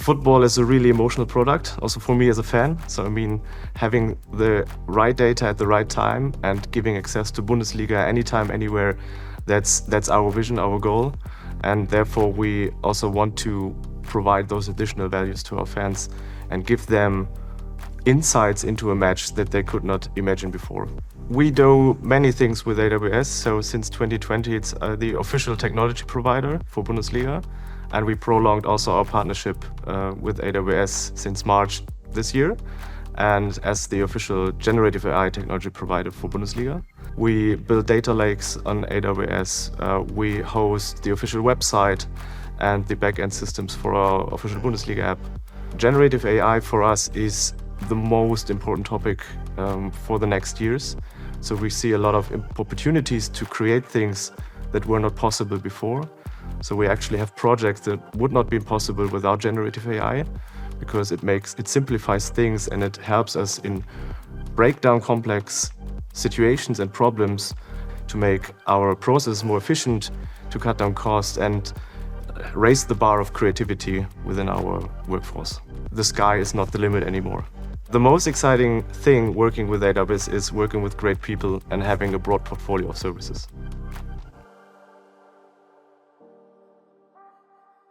Football is a really emotional product, also for me as a fan. So I mean, having the right data at the right time and giving access to Bundesliga anytime, anywhere, that's our vision, our goal. And therefore we also want to provide those additional values to our fans and give them insights into a match that they could not imagine before. We do many things with AWS. So since 2020, it's the official technology provider for Bundesliga. And we prolonged also our partnership with AWS since March this year, and as the official generative AI technology provider for Bundesliga. We build data lakes on AWS. We host the official website and the backend systems for our official Bundesliga app. Generative AI for us is the most important topic for the next years. So we see a lot of opportunities to create things that were not possible before. So we actually have projects that would not be possible without generative AI, because it simplifies things and it helps us in break down complex situations and problems to make our process more efficient, to cut down costs and raise the bar of creativity within our workforce. The sky is not the limit anymore. The most exciting thing working with AWS is working with great people and having a broad portfolio of services.